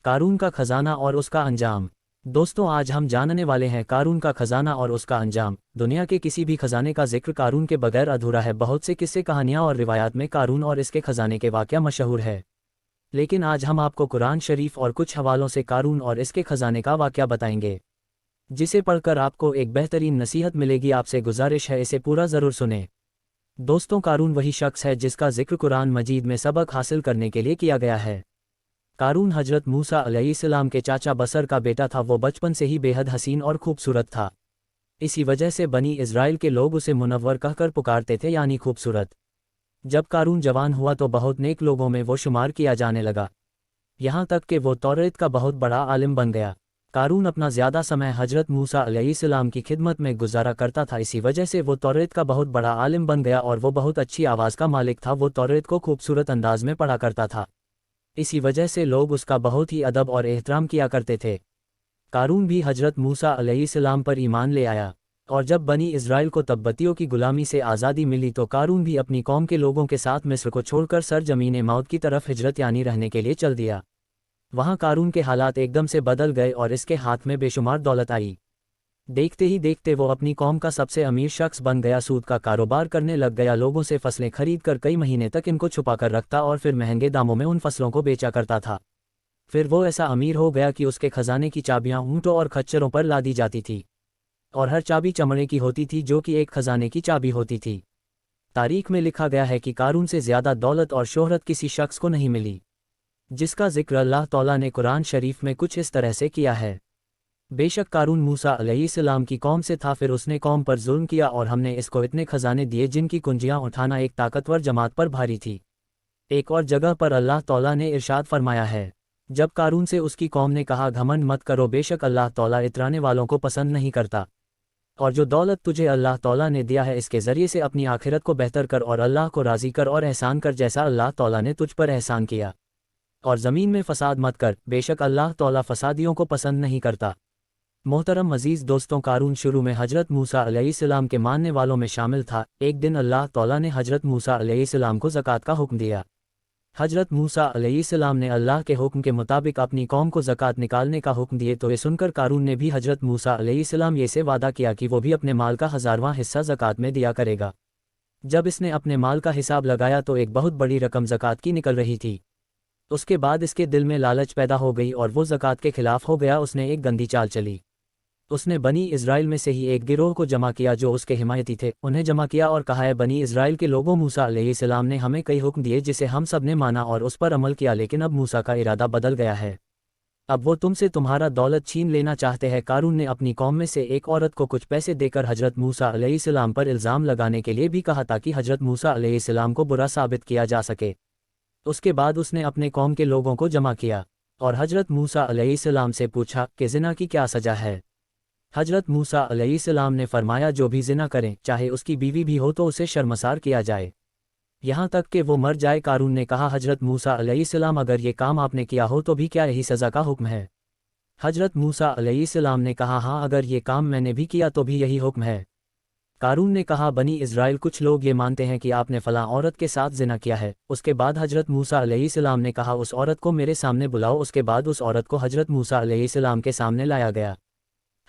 قارون کا خزانہ اور اس کا انجام۔ دوستوں، آج ہم جاننے والے ہیں قارون کا خزانہ اور اس کا انجام۔ دنیا کے کسی بھی خزانے کا ذکر قارون کے بغیر ادھورا ہے۔ بہت سے قصے، کہانیاں اور روایات میں قارون اور اس کے خزانے کے واقعہ مشہور ہے، لیکن آج ہم آپ کو قرآن شریف اور کچھ حوالوں سے قارون اور اس کے خزانے کا واقعہ بتائیں گے، جسے پڑھ کر آپ کو ایک بہترین نصیحت ملے گی۔ آپ سے گزارش ہے اسے پورا ضرور سنیں۔ دوستوں، قارون وہی شخص ہے جس کا ذکر قرآن مجید میں سبق حاصل کرنے کے لیے کیا گیا ہے۔ قارون حضرت موسیٰ علیہ السلام کے چاچا بصر کا بیٹا تھا۔ وہ بچپن سے ہی بے حد حسین اور خوبصورت تھا، اسی وجہ سے بنی اسرائیل کے لوگ اسے منور کہہ کر پکارتے تھے، یعنی خوبصورت۔ جب قارون جوان ہوا تو بہت نیک لوگوں میں وہ شمار کیا جانے لگا، یہاں تک کہ وہ توریت کا بہت بڑا عالم بن گیا۔ قارون اپنا زیادہ سمے حضرت موسیٰ علیہ السلام کی خدمت میں گزارا کرتا تھا، اسی وجہ سے وہ توریت کا بہت بڑا عالم بن گیا، اور وہ بہت اچھی آواز کا مالک تھا۔ وہ توریت کو خوبصورت انداز میں پڑھا کرتا تھا، اسی وجہ سے لوگ اس کا بہت ہی ادب اور احترام کیا کرتے تھے۔ قارون بھی حضرت موسیٰ علیہ السلام پر ایمان لے آیا، اور جب بنی اسرائیل کو تبتیوں کی غلامی سے آزادی ملی تو قارون بھی اپنی قوم کے لوگوں کے ساتھ مصر کو چھوڑ کر سرزمین موت کی طرف ہجرت یعنی رہنے کے لیے چل دیا۔ وہاں قارون کے حالات ایک دم سے بدل گئے اور اس کے ہاتھ میں بے شمار دولت آئی۔ دیکھتے ہی دیکھتے وہ اپنی قوم کا سب سے امیر شخص بن گیا۔ سود کا کاروبار کرنے لگ گیا، لوگوں سے فصلیں خرید کر کئی مہینے تک ان کو چھپا کر رکھتا اور پھر مہنگے داموں میں ان فصلوں کو بیچا کرتا تھا۔ پھر وہ ایسا امیر ہو گیا کہ اس کے خزانے کی چابیاں اونٹوں اور خچروں پر لادی جاتی تھی، اور ہر چابی چمڑے کی ہوتی تھی جو کہ ایک خزانے کی چابی ہوتی تھی۔ تاریخ میں لکھا گیا ہے کہ قارون سے زیادہ دولت اور شہرت کسی شخص کو نہیں ملی، جس کا ذکر اللہ تعالیٰ نے قرآن شریف میں کچھ اس طرح سے کیا ہے۔ بے شک قارون موسیٰ علیہ السلام کی قوم سے تھا، پھر اس نے قوم پر ظلم کیا اور ہم نے اس کو اتنے خزانے دیے جن کی کنجیاں اٹھانا ایک طاقتور جماعت پر بھاری تھی۔ ایک اور جگہ پر اللہ تعالیٰ نے ارشاد فرمایا ہے، جب قارون سے اس کی قوم نے کہا گھمنڈ مت کرو، بے شک اللہ تعالیٰ اترانے والوں کو پسند نہیں کرتا، اور جو دولت تجھے اللہ تعالیٰ نے دیا ہے اس کے ذریعے سے اپنی آخرت کو بہتر کر اور اللہ کو راضی کر اور احسان کر جیسا اللہ تعالیٰ نے تجھ پر احسان کیا، اور زمین میں فساد مت کر، بے شک اللہ تعالیٰ فسادیوں کو پسند نہیں کرتا۔ محترم عزیز دوستوں، قارون شروع میں حضرت موسیٰ علیہ السلام کے ماننے والوں میں شامل تھا۔ ایک دن اللہ تعالیٰ نے حضرت موسیٰ علیہ السلام کو زکوٰۃ کا حکم دیا۔ حضرت موسیٰ علیہ السلام نے اللہ کے حکم کے مطابق اپنی قوم کو زکوٰۃ نکالنے کا حکم دیے، تو یہ سن کر قارون نے بھی حضرت موسیٰ علیہ السلام یہ سے وعدہ کیا کہ وہ بھی اپنے مال کا 1000واں حصہ زکوٰۃ میں دیا کرے گا۔ جب اس نے اپنے مال کا حساب لگایا تو ایک بہت بڑی رقم زکوٰۃ کی نکل رہی تھی۔ اس کے بعد اس کے دل میں لالچ پیدا ہو گئی اور وہ زکوٰۃ کے خلاف ہو گیا۔ اس نے ایک گندی چال چلی، اس نے بنی اسرائیل میں سے ہی ایک گروہ کو جمع کیا جو اس کے حمایتی تھے، انہیں جمع کیا اور کہا ہے بنی اسرائیل کے لوگوں، موسیٰ علیہ السلام نے ہمیں کئی حکم دیے جسے ہم سب نے مانا اور اس پر عمل کیا، لیکن اب موسیٰ کا ارادہ بدل گیا ہے، اب وہ تم سے تمہارا دولت چھین لینا چاہتے ہیں۔ قارون نے اپنی قوم میں سے ایک عورت کو کچھ پیسے دے کر حضرت موسیٰ علیہ السلام پر الزام لگانے کے لیے بھی کہا تاکہ حضرت موسیٰ علیہ السلام کو برا ثابت کیا جا سکے۔ اس کے بعد اس نے اپنے قوم کے لوگوں کو جمع کیا اور حضرت موسیٰ علیہ السلام سے پوچھا کہ زنا کی کیا سزا ہے۔ حضرت موسیٰ علیہ السلام نے فرمایا جو بھی زنا کریں، چاہے اس کی بیوی بھی ہو، تو اسے شرمسار کیا جائے، یہاں تک کہ وہ مر جائے۔ قارون نے کہا حضرت موسیٰ علیہ السلام اگر یہ کام آپ نے کیا ہو تو بھی کیا یہی سزا کا حکم ہے؟ حضرت موسیٰ علیہ السلام نے کہا ہاں، اگر یہ کام میں نے بھی کیا تو بھی یہی حکم ہے۔ قارون نے کہا بنی اسرائیل کچھ لوگ یہ مانتے ہیں کہ آپ نے فلاں عورت کے ساتھ زنا کیا ہے۔ اس کے بعد حضرت موسیٰ علیہ السلام نے کہا اس عورت کو میرے سامنے بلاؤ۔ اس کے بعد اس عورت کو حضرت موسیٰ علیہ السلام کے سامنے لایا گیا۔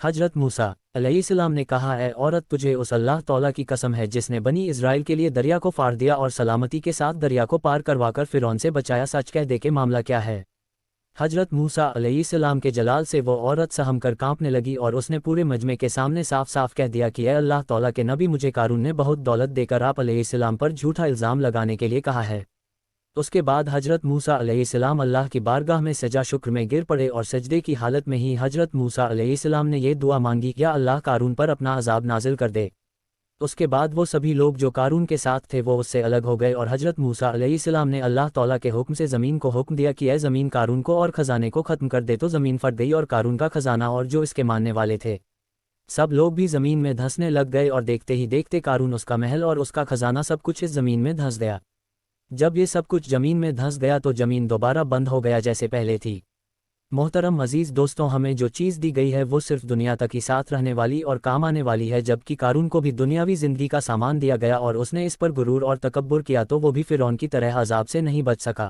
حضرت موسیٰ علیہ السلام نے کہا اے عورت، تجھے اس اللہ تعالیٰ کی قسم ہے جس نے بنی اسرائیل کے لیے دریا کو فاڑ دیا اور سلامتی کے ساتھ دریا کو پار کروا کر فرعون سے بچایا، سچ کہہ دے کہ معاملہ کیا ہے؟ حضرت موسیٰ علیہ السلام کے جلال سے وہ عورت سہم کر کانپنے لگی اور اس نے پورے مجمع کے سامنے صاف صاف کہہ دیا کہ اے اللہ تعالیٰ کے نبی، مجھے قارون نے بہت دولت دے کر آپ علیہ السلام پر جھوٹا الزام لگانے کے لیے کہا ہے۔ اس کے بعد حضرت موسیٰ علیہ السلام اللہ کی بارگاہ میں سجا شکر میں گر پڑے اور سجدے کی حالت میں ہی حضرت موسیٰ علیہ السلام نے یہ دعا مانگی، یا اللہ قارون پر اپنا عذاب نازل کر دے۔ اس کے بعد وہ سبھی لوگ جو قارون کے ساتھ تھے وہ اس سے الگ ہو گئے، اور حضرت موسیٰ علیہ السلام نے اللہ تعالیٰ کے حکم سے زمین کو حکم دیا کہ اے زمین قارون کو اور خزانے کو ختم کر دے، تو زمین پھٹ گئی اور قارون کا خزانہ اور جو اس کے ماننے والے تھے سب لوگ بھی زمین میں دھنسنے لگ گئے، اور دیکھتے ہی دیکھتے قارون، اس کا محل اور اس کا خزانہ سب کچھ اس زمین میں دھنس گیا۔ جب یہ سب کچھ زمین میں دھنس گیا تو زمین دوبارہ بند ہو گیا جیسے پہلے تھی۔ محترم عزیز دوستوں، ہمیں جو چیز دی گئی ہے وہ صرف دنیا تک ہی ساتھ رہنے والی اور کام آنے والی ہے، جبکہ قارون کو بھی دنیاوی زندگی کا سامان دیا گیا اور اس نے اس پر غرور اور تکبر کیا تو وہ بھی فرعون کی طرح عذاب سے نہیں بچ سکا۔